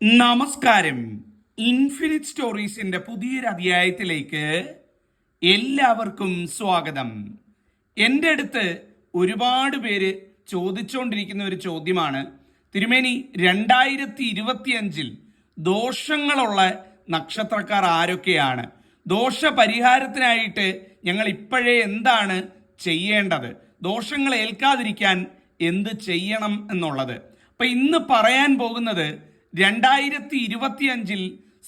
നമസ്കാരം. ഇൻഫിനിറ്റ് സ്റ്റോറീസിന്റെ പുതിയൊരു അധ്യായത്തിലേക്ക് എല്ലാവർക്കും സ്വാഗതം. എൻ്റെ അടുത്ത് ഒരുപാട് പേര് ചോദിച്ചുകൊണ്ടിരിക്കുന്ന ഒരു ചോദ്യമാണ്, തിരുമേനി 2025 ദോഷങ്ങളുള്ള നക്ഷത്രക്കാർ ആരൊക്കെയാണ്? ദോഷപരിഹാരത്തിനായിട്ട് ഞങ്ങൾ ഇപ്പോഴേ എന്താണ് ചെയ്യേണ്ടത്? ദോഷങ്ങൾ ഏൽക്കാതിരിക്കാൻ എന്ത് ചെയ്യണം എന്നുള്ളത്. അപ്പൊ ഇന്ന് പറയാൻ പോകുന്നത് 2025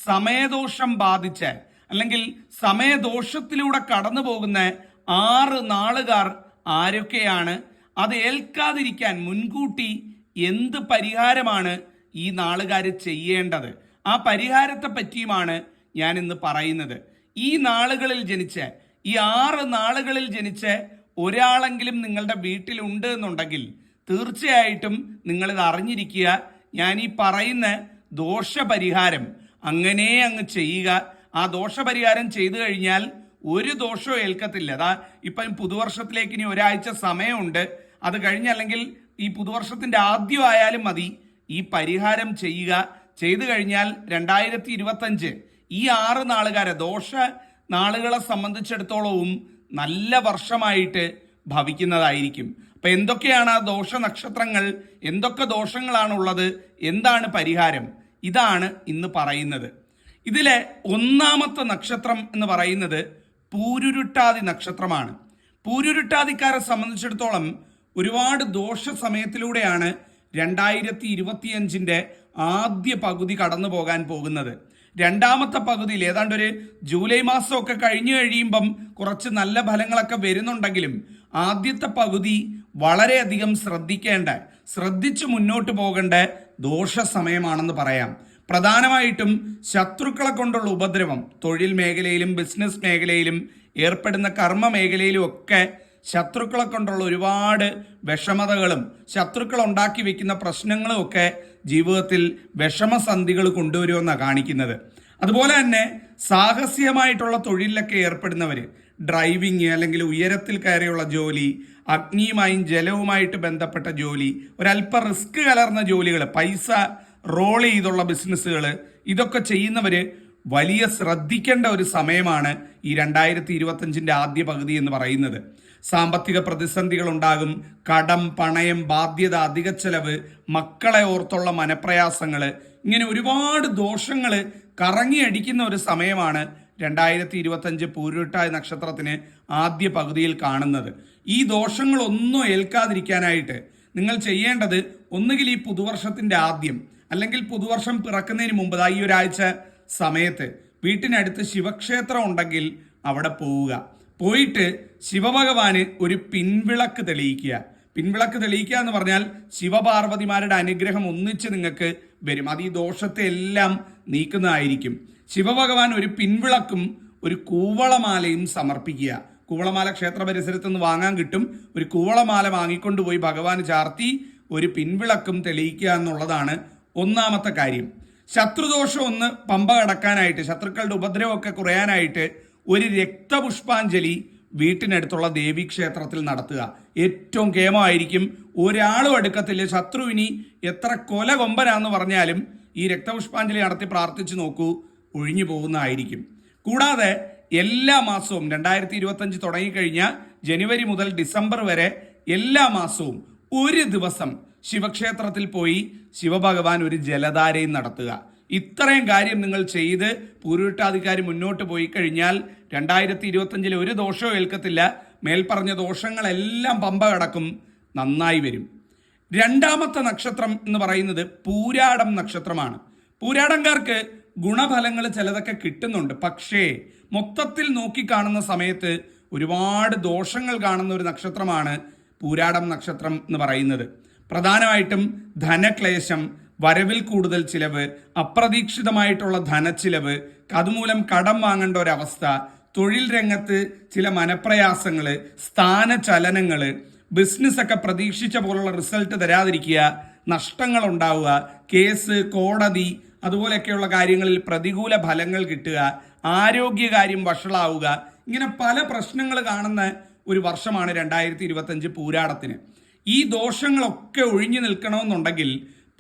സമയദോഷം ബാധിച്ച് അല്ലെങ്കിൽ സമയദോഷത്തിലൂടെ കടന്നു പോകുന്ന 6 നാളുകാർ ആരൊക്കെയാണ്, അത് ഏൽക്കാതിരിക്കാൻ മുൻകൂട്ടി എന്ത് പരിഹാരമാണ് ഈ നാളുകാർ ചെയ്യേണ്ടത്, ആ പരിഹാരത്തെ പറ്റിയുമാണ് ഞാൻ ഇന്ന് പറയുന്നത്. ഈ നാളുകളിൽ ജനിച്ച് ഈ 6 നാളുകളിൽ ജനിച്ച് ഒരാളെങ്കിലും നിങ്ങളുടെ വീട്ടിലുണ്ട് എന്നുണ്ടെങ്കിൽ തീർച്ചയായിട്ടും നിങ്ങളിത് അറിഞ്ഞിരിക്കുക. ഞാൻ ഈ പറയുന്ന ദോഷപരിഹാരം അങ്ങനെ അങ്ങ് ചെയ്യുക. ആ ദോഷപരിഹാരം ചെയ്തു കഴിഞ്ഞാൽ ഒരു ദോഷവും ഏൽക്കത്തില്ല. അതാ ഇപ്പം പുതുവർഷത്തിലേക്ക് ഇനി ഒരാഴ്ച സമയമുണ്ട്. അത് കഴിഞ്ഞല്ലെങ്കിൽ ഈ പുതുവർഷത്തിന്റെ ആദ്യം ആയാലും മതി ഈ പരിഹാരം ചെയ്യുക. ചെയ്തു കഴിഞ്ഞാൽ 2025 ഈ 6 നാളുകാരെ ദോഷ നാളുകളെ സംബന്ധിച്ചിടത്തോളവും നല്ല വർഷമായിട്ട് ഭവിക്കുന്നതായിരിക്കും. അപ്പൊ എന്തൊക്കെയാണ് ആ ദോഷ നക്ഷത്രങ്ങൾ, എന്തൊക്കെ ദോഷങ്ങളാണുള്ളത്, എന്താണ് പരിഹാരം, ഇതാണ് ഇന്ന് പറയുന്നത്. ഇതിലെ ഒന്നാമത്തെ നക്ഷത്രം എന്ന് പറയുന്നത് പൂരുരുട്ടാതി നക്ഷത്രമാണ്. പൂരുരുട്ടാതിക്കാരെ സംബന്ധിച്ചിടത്തോളം ഒരുപാട് ദോഷ സമയത്തിലൂടെയാണ് 2025 ആദ്യ പകുതി കടന്നു പോകാൻ പോകുന്നത്. രണ്ടാമത്തെ പകുതിയിൽ ഏതാണ്ട് ഒരു ജൂലൈ മാസമൊക്കെ കഴിഞ്ഞു കഴിയുമ്പം കുറച്ച് നല്ല ഫലങ്ങളൊക്കെ വരുന്നുണ്ടെങ്കിലും ആദ്യത്തെ പകുതി വളരെയധികം ശ്രദ്ധിച്ച് മുന്നോട്ട് പോകേണ്ട ദോഷ സമയമാണെന്ന് പറയാം. പ്രധാനമായിട്ടും ശത്രുക്കളെ കൊണ്ടുള്ള ഉപദ്രവം, തൊഴിൽ മേഖലയിലും ബിസിനസ് മേഖലയിലും ഏർപ്പെടുന്ന കർമ്മ മേഖലയിലും ഒക്കെ ശത്രുക്കളെ കൊണ്ടുള്ള ഒരുപാട് വിഷമതകളും ശത്രുക്കൾ ഉണ്ടാക്കി വെക്കുന്ന പ്രശ്നങ്ങളും ഒക്കെ ജീവിതത്തിൽ വിഷമസന്ധികൾ കൊണ്ടുവരുമെന്നാണ് കാണിക്കുന്നത്. അതുപോലെ തന്നെ സാഹസികമായിട്ടുള്ള തൊഴിലിലൊക്കെ ഏർപ്പെടുന്നവര്, ഡ്രൈവിങ് അല്ലെങ്കിൽ ഉയരത്തിൽ കയറിയുള്ള ജോലി, അഗ്നിയുമായും ജലവുമായിട്ട് ബന്ധപ്പെട്ട ജോലി, ഒരല്പ റിസ്ക് കലർന്ന ജോലികൾ, പൈസ റോൾ ചെയ്തുള്ള ബിസിനസ്സുകൾ, ഇതൊക്കെ ചെയ്യുന്നവര് വലിയ ശ്രദ്ധിക്കേണ്ട ഒരു സമയമാണ് ഈ 2025 ആദ്യ പകുതി എന്ന് പറയുന്നത്. സാമ്പത്തിക പ്രതിസന്ധികൾ ഉണ്ടാകും. കടം, പണയം, ബാധ്യത, അധിക ചെലവ്, മക്കളെ ഓർത്തുള്ള മനപ്രയാസങ്ങൾ, ഇങ്ങനെ ഒരുപാട് ദോഷങ്ങൾ കറങ്ങിയടിക്കുന്ന ഒരു സമയമാണ് 2025 പൂരുരുട്ടാതി നക്ഷത്രത്തിന് ആദ്യ പകുതിയിൽ കാണുന്നത്. ഈ ദോഷങ്ങളൊന്നും ഏൽക്കാതിരിക്കാനായിട്ട് നിങ്ങൾ ചെയ്യേണ്ടത് ഒന്നുകിൽ ഈ പുതുവർഷത്തിന്റെ ആദ്യം അല്ലെങ്കിൽ പുതുവർഷം പിറക്കുന്നതിന് മുമ്പ് ഈ ഒരാഴ്ച സമയത്ത് വീട്ടിനടുത്ത് ശിവക്ഷേത്രം ഉണ്ടെങ്കിൽ അവിടെ പോവുക. പോയിട്ട് ശിവഭഗവാന് ഒരു പിൻവിളക്ക് തെളിയിക്കുക. പിൻവിളക്ക് തെളിയിക്കുക എന്ന് പറഞ്ഞാൽ ശിവപാർവതിമാരുടെ അനുഗ്രഹം ഒന്നിച്ച് നിങ്ങൾക്ക് വരും. അത് ഈ ദോഷത്തെ എല്ലാം നീക്കുന്നതായിരിക്കും. ശിവഭഗവാൻ ഒരു പിൻവിളക്കും ഒരു കൂവളമാലയും സമർപ്പിക്കുക. കൂവളമാല ക്ഷേത്ര പരിസരത്ത് നിന്ന് വാങ്ങാൻ കിട്ടും. ഒരു കൂവളമാല വാങ്ങിക്കൊണ്ടുപോയി ഭഗവാന് ചാർത്തി ഒരു പിൻവിളക്കും തെളിയിക്കുക എന്നുള്ളതാണ് ഒന്നാമത്തെ കാര്യം. ശത്രുദോഷം ഒന്ന് പമ്പ കടക്കാനായിട്ട്, ശത്രുക്കളുടെ ഉപദ്രവമൊക്കെ കുറയാനായിട്ട് ഒരു രക്തപുഷ്പാഞ്ജലി വീട്ടിനടുത്തുള്ള ദേവീക്ഷേത്രത്തിൽ നടത്തുക. ഏറ്റവും കേമമായിരിക്കും. ഒരാളും അടുക്കത്തില്ല. ശത്രുവിനി എത്ര കൊല കൊമ്പനാന്ന് പറഞ്ഞാലും ഈ രക്തപുഷ്പാഞ്ജലി നടത്തി പ്രാർത്ഥിച്ചു നോക്കൂ, ഒഴിഞ്ഞു പോകുന്നതായിരിക്കും. കൂടാതെ എല്ലാ മാസവും 2025 തുടങ്ങിക്കഴിഞ്ഞാൽ ജനുവരി മുതൽ ഡിസംബർ വരെ എല്ലാ മാസവും ഒരു ദിവസം ശിവക്ഷേത്രത്തിൽ പോയി ശിവഭഗവാൻ ഒരു ജലധാരയും നടത്തുക. ഇത്രയും കാര്യം നിങ്ങൾ ചെയ്ത് പൂരുരുട്ടാതിക്കാർ മുന്നോട്ട് പോയി കഴിഞ്ഞാൽ 2025 ഒരു ദോഷവും ഏൽക്കത്തില്ല. മേൽപ്പറഞ്ഞ ദോഷങ്ങളെല്ലാം പമ്പ കടക്കും, നന്നായി വരും. രണ്ടാമത്തെ നക്ഷത്രം എന്ന് പറയുന്നത് പൂരാടം നക്ഷത്രമാണ്. പൂരാടംകാർക്ക് ഗുണഫലങ്ങൾ ചിലതൊക്കെ കിട്ടുന്നുണ്ട്. പക്ഷേ മൊത്തത്തിൽ നോക്കിക്കാണുന്ന സമയത്ത് ഒരുപാട് ദോഷങ്ങൾ കാണുന്ന ഒരു നക്ഷത്രമാണ് പൂരാടം നക്ഷത്രം എന്ന് പറയുന്നത്. പ്രധാനമായിട്ടും ധനക്ലേശം, വരവിൽ കൂടുതൽ ചിലവ്, അപ്രതീക്ഷിതമായിട്ടുള്ള ധനച്ചിലവ്, അതുമൂലം കടം വാങ്ങേണ്ട ഒരവസ്ഥ, തൊഴിൽ രംഗത്ത് ചില മനപ്രയാസങ്ങള്, സ്ഥാനചലനങ്ങള്, ബിസിനസ്സൊക്കെ പ്രതീക്ഷിച്ച പോലുള്ള റിസൾട്ട് തരാതിരിക്കുക, നഷ്ടങ്ങൾ ഉണ്ടാവുക, കേസ്, കോടതി, അതുപോലെയൊക്കെയുള്ള കാര്യങ്ങളിൽ പ്രതികൂല ഫലങ്ങൾ കിട്ടുക, ആരോഗ്യകാര്യം വഷളാവുക, ഇങ്ങനെ പല പ്രശ്നങ്ങൾ കാണുന്ന ഒരു വർഷമാണ് 2025 പൂരാടത്തിന്. ഈ ദോഷങ്ങളൊക്കെ ഒഴിഞ്ഞു നിൽക്കണമെന്നുണ്ടെങ്കിൽ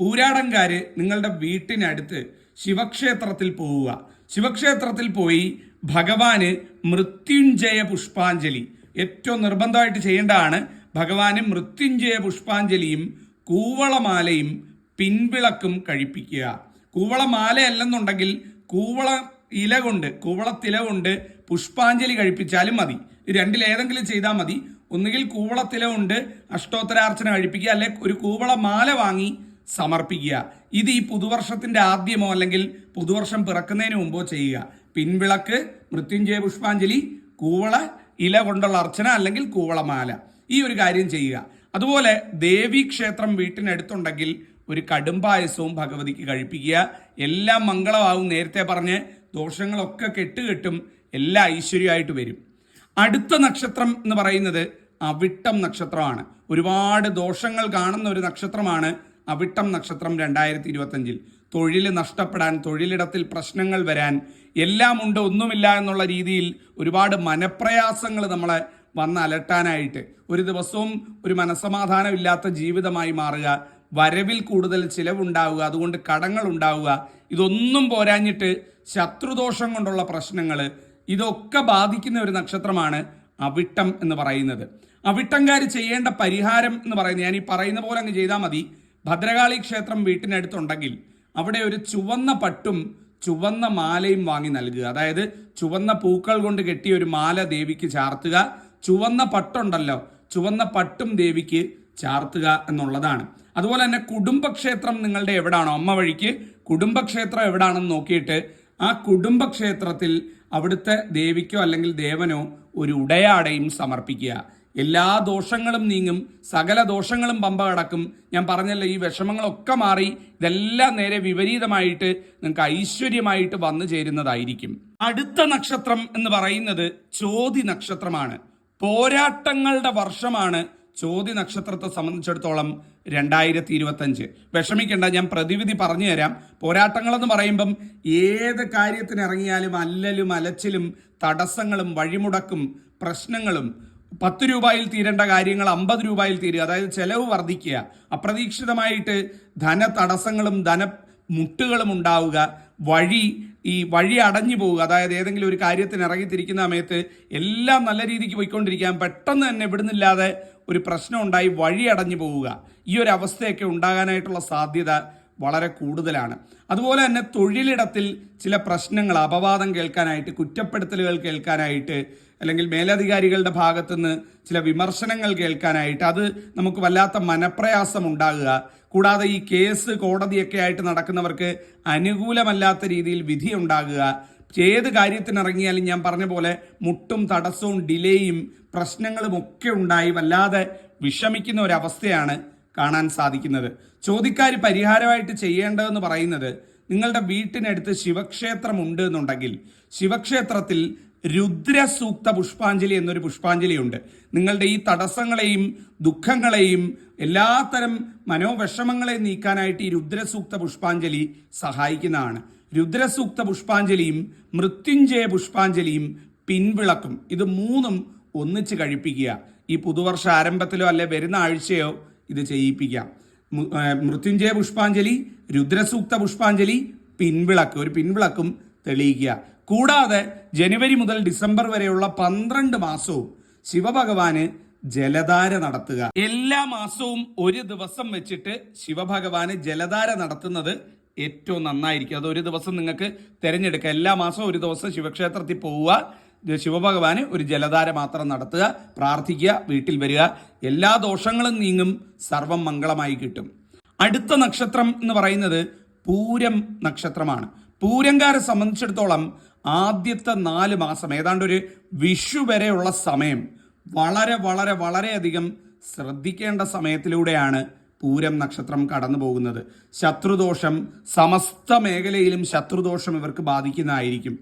പൂരാടംകാര് നിങ്ങളുടെ വീട്ടിനടുത്ത് ശിവക്ഷേത്രത്തിൽ പോവുക. ശിവക്ഷേത്രത്തിൽ പോയി ഭഗവാന് മൃത്യുഞ്ജയ പുഷ്പാഞ്ജലി ഏറ്റവും നിർബന്ധമായിട്ട് ചെയ്യേണ്ടതാണ്. ഭഗവാന് മൃത്യുഞ്ജയ പുഷ്പാഞ്ജലിയും കൂവളമാലയും പിൻവിളക്കും കഴിപ്പിക്കുക. കൂവളമാല അല്ലെന്നുണ്ടെങ്കിൽ കൂവളത്തില കൊണ്ട് പുഷ്പാഞ്ജലി കഴിപ്പിച്ചാലും മതി. രണ്ടിലേതെങ്കിലും ചെയ്താൽ മതി. ഒന്നുകിൽ കൂവളത്തില കൊണ്ട് അഷ്ടോത്തരാർച്ചന കഴിപ്പിക്കുക, അല്ലെ ഒരു കൂവളമാല വാങ്ങി സമർപ്പിക്കുക. ഇത് ഈ പുതുവർഷത്തിന്റെ ആദ്യമോ അല്ലെങ്കിൽ പുതുവർഷം പിറക്കുന്നതിന് മുമ്പോ ചെയ്യുക. പിൻവിളക്ക്, മൃത്യുഞ്ജയ പുഷ്പാഞ്ജലി, കൂവള ഇല കൊണ്ടുള്ള അർച്ചന അല്ലെങ്കിൽ കൂവളമാല, ഈ ഒരു കാര്യം ചെയ്യുക. അതുപോലെ ദേവീക്ഷേത്രം വീട്ടിനടുത്തുണ്ടെങ്കിൽ ഒരു കടുംപായസവും ഭഗവതിക്ക് കഴിപ്പിക്കുക. എല്ലാം മംഗളമാവും. നേരത്തെ പറഞ്ഞ് ദോഷങ്ങളൊക്കെ കെട്ടുകെട്ടും, എല്ലാ ഐശ്വര്യമായിട്ട് വരും. അടുത്ത നക്ഷത്രം എന്ന് പറയുന്നത് അവിട്ടം നക്ഷത്രമാണ്. ഒരുപാട് ദോഷങ്ങൾ കാണുന്ന ഒരു നക്ഷത്രമാണ് അവിട്ടം നക്ഷത്രം. 2025 തൊഴിൽ നഷ്ടപ്പെടാൻ, തൊഴിലിടത്തിൽ പ്രശ്നങ്ങൾ വരാൻ, എല്ലാം ഉണ്ട് ഒന്നുമില്ല എന്നുള്ള രീതിയിൽ ഒരുപാട് മനപ്രയാസങ്ങൾ നമ്മളെ വന്ന് അലട്ടാനായിട്ട്, ഒരു ദിവസവും ഒരു മനസ്സമാധാനമില്ലാത്ത ജീവിതമായി മാറുക, വരവിൽ കൂടുതൽ ചിലവുണ്ടാവുക, അതുകൊണ്ട് കടങ്ങൾ ഉണ്ടാവുക, ഇതൊന്നും പോരാഞ്ഞിട്ട് ശത്രുദോഷം കൊണ്ടുള്ള പ്രശ്നങ്ങൾ, ഇതൊക്കെ ബാധിക്കുന്ന ഒരു നക്ഷത്രമാണ് അവിട്ടം എന്ന് പറയുന്നത്. അവിട്ടംകാർ ചെയ്യേണ്ട പരിഹാരം എന്ന് പറയുന്നത്, ഞാൻ ഈ പറയുന്ന പോലെ അങ്ങ് ചെയ്താൽ മതി. ഭദ്രകാളി ക്ഷേത്രം വീട്ടിനടുത്തുണ്ടെങ്കിൽ അവിടെ ഒരു ചുവന്ന പട്ടും ചുവന്ന മാലയും വാങ്ങി നൽകുക. അതായത് ചുവന്ന പൂക്കൾ കൊണ്ട് കെട്ടിയ ഒരു മാല ദേവിക്ക് ചാർത്തുക. ചുവന്ന പട്ടുണ്ടല്ലോ, ചുവന്ന പട്ടും ദേവിക്ക് ചാർത്തുക എന്നുള്ളതാണ്. അതുപോലെ തന്നെ കുടുംബക്ഷേത്രം നിങ്ങളുടെ എവിടാണോ, അമ്മ വഴിക്ക് കുടുംബക്ഷേത്രം എവിടാണെന്ന് നോക്കിയിട്ട് ആ കുടുംബക്ഷേത്രത്തിൽ അവിടുത്തെ ദേവിക്കോ അല്ലെങ്കിൽ ദേവനോ ഒരു ഉടയാടയും സമർപ്പിക്കുക. എല്ലാ ദോഷങ്ങളും നീങ്ങും, സകല ദോഷങ്ങളും പമ്പ കടക്കും. ഞാൻ പറഞ്ഞല്ലോ, ഈ വിഷമങ്ങളൊക്കെ മാറി ഇതെല്ലാം നേരെ വിപരീതമായിട്ട് നിങ്ങൾക്ക് ഐശ്വര്യമായിട്ട് വന്നു ചേരുന്നതായിരിക്കും. അടുത്ത നക്ഷത്രം എന്ന് പറയുന്നത് ചോതി നക്ഷത്രമാണ്. പോരാട്ടങ്ങളുടെ വർഷമാണ് ചോതി നക്ഷത്രത്തെ സംബന്ധിച്ചിടത്തോളം 2025. വിഷമിക്കേണ്ട, ഞാൻ പ്രതിവിധി പറഞ്ഞു തരാം. പോരാട്ടങ്ങളെന്ന് പറയുമ്പം ഏത് കാര്യത്തിന് ഇറങ്ങിയാലും അല്ലലും അലച്ചിലും തടസ്സങ്ങളും വഴിമുടക്കും പ്രശ്നങ്ങളും, 10 രൂപയിൽ തീരേണ്ട കാര്യങ്ങൾ 50 രൂപയിൽ തീരുക, അതായത് ചെലവ് വർദ്ധിക്കുക, അപ്രതീക്ഷിതമായിട്ട് ധന തടസ്സങ്ങളും ധന മുട്ടുകളും ഉണ്ടാവുക, വഴി അടഞ്ഞു പോവുക. അതായത് ഏതെങ്കിലും ഒരു കാര്യത്തിന് ഇറങ്ങിത്തിരിക്കുന്ന സമയത്ത് എല്ലാം നല്ല രീതിക്ക് പോയിക്കൊണ്ടിരിക്കാൻ പെട്ടെന്ന് തന്നെ വിടുന്നില്ലാതെ ഒരു പ്രശ്നം ഉണ്ടായി വഴി അടഞ്ഞു പോവുക. ഈ ഒരു അവസ്ഥയൊക്കെ ഉണ്ടാകാനായിട്ടുള്ള സാധ്യത വളരെ കൂടുതലാണ്. അതുപോലെ തന്നെ തൊഴിലിടത്തിൽ ചില പ്രശ്നങ്ങൾ, അപവാദം കേൾക്കാനായിട്ട്, കുറ്റപ്പെടുത്തലുകൾ കേൾക്കാനായിട്ട്, അല്ലെങ്കിൽ മേലധികാരികളുടെ ഭാഗത്തുനിന്ന് ചില വിമർശനങ്ങൾ കേൾക്കാനായിട്ട്, അത് നമുക്ക് വല്ലാത്ത മനപ്രയാസം ഉണ്ടാകുക. കൂടാതെ ഈ കേസ് കോടതിയൊക്കെ ആയിട്ട് നടക്കുന്നവർക്ക് അനുകൂലമല്ലാത്ത രീതിയിൽ വിധി ഉണ്ടാകുക. ഏത് കാര്യത്തിനിറങ്ങിയാലും ഞാൻ പറഞ്ഞ പോലെ മുട്ടും തടസ്സവും ഡിലേയും പ്രശ്നങ്ങളും ഒക്കെ ഉണ്ടായി വല്ലാതെ വിഷമിക്കുന്ന ഒരവസ്ഥയാണ് കാണാൻ സാധിക്കുന്നത്. ചോദിക്കാർ പരിഹാരമായിട്ട് ചെയ്യേണ്ടതെന്ന് പറയുന്നത്, നിങ്ങളുടെ വീട്ടിനടുത്ത് ശിവക്ഷേത്രം ഉണ്ട് എന്നുണ്ടെങ്കിൽ ശിവക്ഷേത്രത്തിൽ രുദ്രസൂക്ത പുഷ്പാഞ്ജലി എന്നൊരു പുഷ്പാഞ്ജലിയുണ്ട്. നിങ്ങളുടെ ഈ തടസ്സങ്ങളെയും ദുഃഖങ്ങളെയും എല്ലാത്തരം മനോവിഷമങ്ങളെയും നീക്കാനായിട്ട് ഈ രുദ്രസൂക്ത പുഷ്പാഞ്ജലി സഹായിക്കുന്നതാണ്. രുദ്രസൂക്ത പുഷ്പാഞ്ജലിയും മൃത്യുഞ്ജയ പുഷ്പാഞ്ജലിയും പിൻവിളക്കും, ഇത് മൂന്നും ഒന്നിച്ച് കഴിപ്പിക്കുക. ഈ പുതുവർഷ ആരംഭത്തിലോ അല്ലെ വരുന്ന ആഴ്ചയോ ഇത് ചെയ്യിപ്പിക്കാം. മൃത്യുഞ്ജയ പുഷ്പാഞ്ജലി, രുദ്രസൂക്ത പുഷ്പാഞ്ജലി, പിൻവിളക്ക്, ഒരു പിൻവിളക്കും തെളിയിക്കുക. കൂടാതെ ജനുവരി മുതൽ ഡിസംബർ വരെയുള്ള 12 മാസവും ശിവഭഗവാന് ജലധാര നടത്തുക. എല്ലാ മാസവും ഒരു ദിവസം വെച്ചിട്ട് ശിവഭഗവാന് ജലധാര നടത്തുന്നത് ഏറ്റവും നന്നായിരിക്കും. അത് ഒരു ദിവസം നിങ്ങൾക്ക് തിരഞ്ഞെടുക്കുക. എല്ലാ മാസവും ഒരു ദിവസം ശിവക്ഷേത്രത്തിൽ പോവുക, ശിവഭഗവാന് ഒരു ജലധാര മാത്രം നടത്തുക, പ്രാർത്ഥിക്കുക, വീട്ടിൽ വരിക. എല്ലാ ദോഷങ്ങളും നീങ്ങും, സർവം മംഗളമായി കിട്ടും. അടുത്ത നക്ഷത്രം എന്ന് പറയുന്നത് പൂരം നക്ഷത്രമാണ്. പൂരംകാരെ സംബന്ധിച്ചിടത്തോളം ആദ്യത്തെ 4 മാസം, ഏതാണ്ട് ഒരു വിഷു വരെയുള്ള സമയം വളരെ വളരെ വളരെയധികം ശ്രദ്ധിക്കേണ്ട സമയത്തിലൂടെയാണ് പൂരം നക്ഷത്രം കടന്നു പോകുന്നത്. ശത്രുദോഷം, സമസ്ത മേഖലയിലും ശത്രുദോഷം ഇവർക്ക് ബാധിക്കുന്നതായിരിക്കും.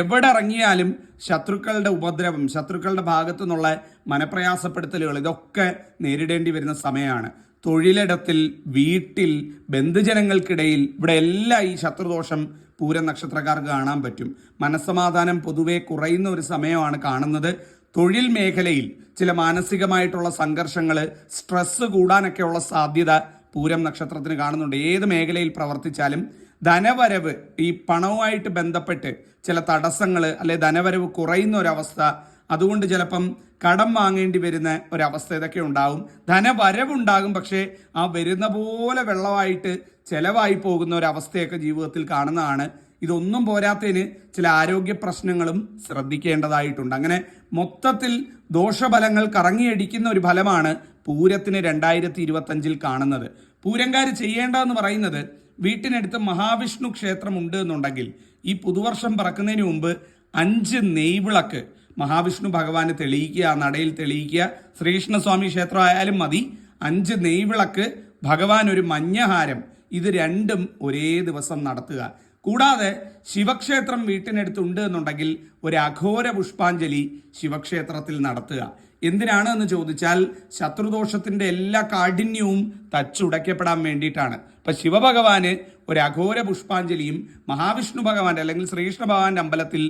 എവിടെ ഇറങ്ങിയാലും ശത്രുക്കളുടെ ഉപദ്രവം, ശത്രുക്കളുടെ ഭാഗത്തു നിന്നുള്ള മനപ്രയാസപ്പെടുത്തലുകൾ, ഇതൊക്കെ നേരിടേണ്ടി വരുന്ന സമയമാണ്. തൊഴിലിടത്തിൽ, വീട്ടിൽ, ബന്ധുജനങ്ങൾക്കിടയിൽ, ഇവിടെ എല്ലാം ഈ ശത്രുദോഷം പൂരം നക്ഷത്രക്കാർക്ക് കാണാൻ പറ്റും. മനസ്സമാധാനം പൊതുവെ കുറയുന്ന ഒരു സമയമാണ് കാണുന്നത്. തൊഴിൽ മേഖലയിൽ ചില മാനസികമായിട്ടുള്ള സംഘർഷങ്ങൾ, സ്ട്രെസ് കൂടാനൊക്കെയുള്ള സാധ്യത പൂരം നക്ഷത്രത്തിന് കാണുന്നുണ്ട്. ഏത് മേഖലയിൽ പ്രവർത്തിച്ചാലും ധനവരവ്, ഈ പണവുമായിട്ട് ബന്ധപ്പെട്ട് ചില തടസ്സങ്ങൾ അല്ലെ ധനവരവ് കുറയുന്ന ഒരവസ്ഥ, അതുകൊണ്ട് ചിലപ്പം കടം വാങ്ങേണ്ടി വരുന്ന ഒരവസ്ഥ ഇതൊക്കെ ഉണ്ടാകും. ധനവരവുണ്ടാകും, പക്ഷേ ആ വരുന്ന പോലെ വെള്ളമായിട്ട് ചിലവായി പോകുന്ന ഒരവസ്ഥയൊക്കെ ജീവിതത്തിൽ കാണുന്നതാണ്. ഇതൊന്നും പോരാത്തതിന് ചില ആരോഗ്യ പ്രശ്നങ്ങളും ശ്രദ്ധിക്കേണ്ടതായിട്ടുണ്ട്. അങ്ങനെ മൊത്തത്തിൽ ദോഷഫലങ്ങൾ കറങ്ങിയടിക്കുന്ന ഒരു ഫലമാണ് പൂരത്തിന് 2025 കാണുന്നത്. പൂരംകാർ ചെയ്യേണ്ടതെന്ന് പറയുന്നത്, വീട്ടിനടുത്ത് മഹാവിഷ്ണു ക്ഷേത്രം ഉണ്ട് എന്നുണ്ടെങ്കിൽ ഈ പുതുവർഷം പിറക്കുന്നതിന് മുമ്പ് 5 നെയ്വിളക്ക് മഹാവിഷ്ണു ഭഗവാന് തെളിയിക്കുക, നടയിൽ തെളിയിക്കുക. ശ്രീകൃഷ്ണസ്വാമി ക്ഷേത്രം ആയാലും മതി. 5 നെയ്വിളക്ക്, ഭഗവാൻ ഒരു മഞ്ഞഹാരം, ഇത് രണ്ടും ഒരേ ദിവസം നടത്തുക. കൂടാതെ ശിവക്ഷേത്രം വീട്ടിനടുത്തുണ്ട് എന്നുണ്ടെങ്കിൽ ഒരു അഘോര പുഷ്പാഞ്ജലി ശിവക്ഷേത്രത്തിൽ നടത്തുക. എന്തിനാണ് എന്ന് ചോദിച്ചാൽ ശത്രുദോഷത്തിന്റെ എല്ലാ കാഠിന്യവും തച്ചുടയ്ക്കപ്പെടാൻ വേണ്ടിയിട്ടാണ്. ഇപ്പൊ ശിവഭഗവാന് ഒരു അഘോര പുഷ്പാഞ്ജലിയും മഹാവിഷ്ണു ഭഗവാന്റെ അല്ലെങ്കിൽ ശ്രീകൃഷ്ണ ഭഗവാന്റെ അമ്പലത്തിൽ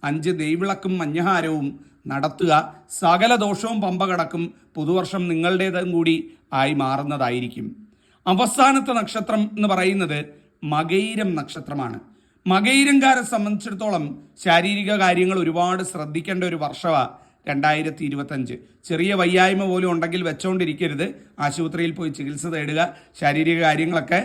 5 നെയ്വിളക്കും മഞ്ഞഹാരവും നടത്തുക. സകല ദോഷവും പമ്പ കടക്കും. പുതുവർഷം നിങ്ങളുടേതും കൂടി ആയി മാറുന്നതായിരിക്കും. അവസാനത്തെ നക്ഷത്രം എന്ന് പറയുന്നത് മകയിരം നക്ഷത്രമാണ്. മകയിരംകാരെ സംബന്ധിച്ചിടത്തോളം ശാരീരിക കാര്യങ്ങൾ ഒരുപാട് ശ്രദ്ധിക്കേണ്ട ഒരു വർഷമാണ് 2025. ചെറിയ വയ്യായ്മ പോലും ഉണ്ടെങ്കിൽ വെച്ചോണ്ടിരിക്കരുത്. ആശുപത്രിയിൽ പോയി ചികിത്സ തേടുക. ശാരീരിക കാര്യങ്ങളൊക്കെ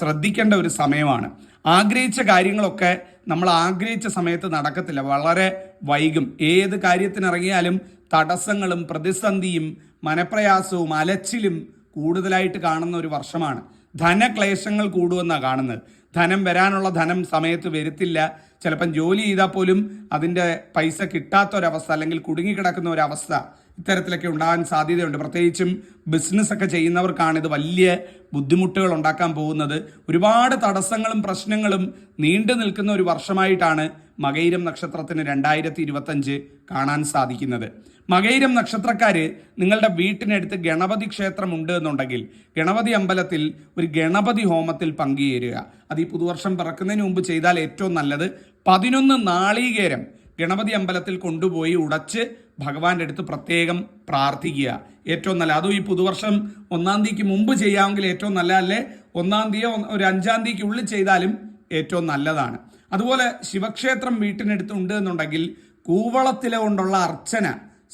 ശ്രദ്ധിക്കേണ്ട ഒരു സമയമാണ്. ആഗ്രഹിച്ച കാര്യങ്ങളൊക്കെ നമ്മൾ ആഗ്രഹിച്ച സമയത്ത് നടക്കത്തില്ല, വളരെ വൈകും. ഏത് കാര്യത്തിനിറങ്ങിയാലും തടസ്സങ്ങളും പ്രതിസന്ധിയും മനപ്രയാസവും അലച്ചിലും കൂടുതലായിട്ട് കാണുന്ന ഒരു വർഷമാണ്. ധനക്ലേശങ്ങൾ കൂടുമെന്നാണ് കാണുന്നത്. ധനം വരാനുള്ള ധനം സമയത്ത് വരുത്തില്ല. ചിലപ്പം ജോലി ചെയ്താൽ പോലും അതിൻ്റെ പൈസ കിട്ടാത്തൊരവസ്ഥ അല്ലെങ്കിൽ കുടുങ്ങിക്കിടക്കുന്ന ഒരവസ്ഥ ഇത്തരത്തിലൊക്കെ ഉണ്ടാകാൻ സാധ്യതയുണ്ട്. പ്രത്യേകിച്ചും ബിസിനസ്സൊക്കെ ചെയ്യുന്നവർക്കാണ് ഇത് വലിയ ബുദ്ധിമുട്ടുകൾ ഉണ്ടാക്കാൻ പോകുന്നത്. ഒരുപാട് തടസ്സങ്ങളും പ്രശ്നങ്ങളും നീണ്ടു നിൽക്കുന്ന ഒരു വർഷമായിട്ടാണ് മകയിരം നക്ഷത്രത്തിന് 2025 കാണാൻ സാധിക്കുന്നത്. മകയിരം നക്ഷത്രക്കാര് നിങ്ങളുടെ വീട്ടിനടുത്ത് ഗണപതി ക്ഷേത്രം ഉണ്ട് എന്നുണ്ടെങ്കിൽ ഗണപതി അമ്പലത്തിൽ ഒരു ഗണപതി ഹോമത്തിൽ പങ്കുചേരുക. അത് ഈ പുതുവർഷം പിറക്കുന്നതിന് മുമ്പ് ചെയ്താൽ ഏറ്റവും നല്ലത്. 11 നാളികേരം ഗണപതി അമ്പലത്തിൽ കൊണ്ടുപോയി ഉടച്ച് ഭഗവാന്റെ അടുത്ത് പ്രത്യേകം പ്രാർത്ഥിക്കുക. ഏറ്റവും നല്ല, അതും ഈ പുതുവർഷം 1-ാം തീയതിക്ക് മുമ്പ് ചെയ്യാമെങ്കിൽ ഏറ്റവും നല്ല, അല്ലേ 1-ാം തീയതി ഒരു 5-ാം തീയതിക്ക് ഉള്ളിൽ ചെയ്താലും ഏറ്റവും നല്ലതാണ്. അതുപോലെ ശിവക്ഷേത്രം വീട്ടിനടുത്ത് ഉണ്ട് എന്നുണ്ടെങ്കിൽ കൂവളത്തില കൊണ്ടുള്ള അർച്ചന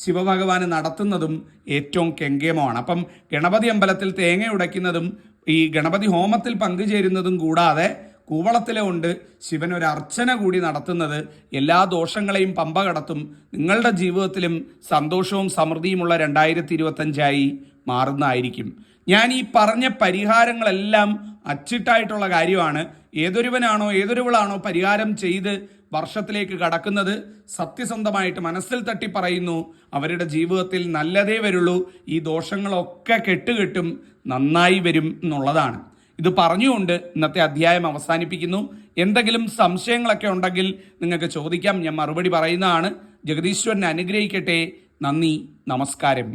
ശിവഭഗവാന് നടത്തുന്നതും ഏറ്റവും കെങ്കേമമാണ്. അപ്പം ഗണപതി അമ്പലത്തിൽ തേങ്ങ ഉടയ്ക്കുന്നതും ഈ ഗണപതി ഹോമത്തിൽ പങ്കുചേരുന്നതും കൂടാതെ കൂവളത്തില കൊണ്ട് ശിവനൊരു അർച്ചന കൂടി നടത്തുന്നത് എല്ലാ ദോഷങ്ങളെയും പമ്പ കടത്തും. നിങ്ങളുടെ ജീവിതത്തിലും സന്തോഷവും സമൃദ്ധിയുമുള്ള 2025 മാറുന്നതായിരിക്കും. ഞാൻ ഈ പറഞ്ഞ പരിഹാരങ്ങളെല്ലാം അച്ചിട്ടായിട്ടുള്ള കാര്യമാണ്. ഏതൊരുവനാണോ ഏതൊരുവളാണോ പരിഹാരം ചെയ്ത് വർഷത്തിലേക്ക് കടക്കുന്നത് സത്യസന്ധമായിട്ട് മനസ്സിൽ തട്ടി പറയുന്നു, അവരുടെ ജീവിതത്തിൽ നല്ലതേ വരുള്ളൂ. ഈ ദോഷങ്ങളൊക്കെ കെട്ടുകെട്ടും നന്നായി വരും എന്നുള്ളതാണ്. ഇത് പറഞ്ഞുകൊണ്ട് ഇന്നത്തെ അധ്യായം അവസാനിപ്പിക്കുന്നു. എന്തെങ്കിലും സംശയങ്ങളൊക്കെ ഉണ്ടെങ്കിൽ നിങ്ങൾക്ക് ചോദിക്കാം, ഞാൻ മറുപടി പറയുന്നതാണ്. ജഗദീശ്വരനെ അനുഗ്രഹിക്കട്ടെ. നന്ദി, നമസ്കാരം.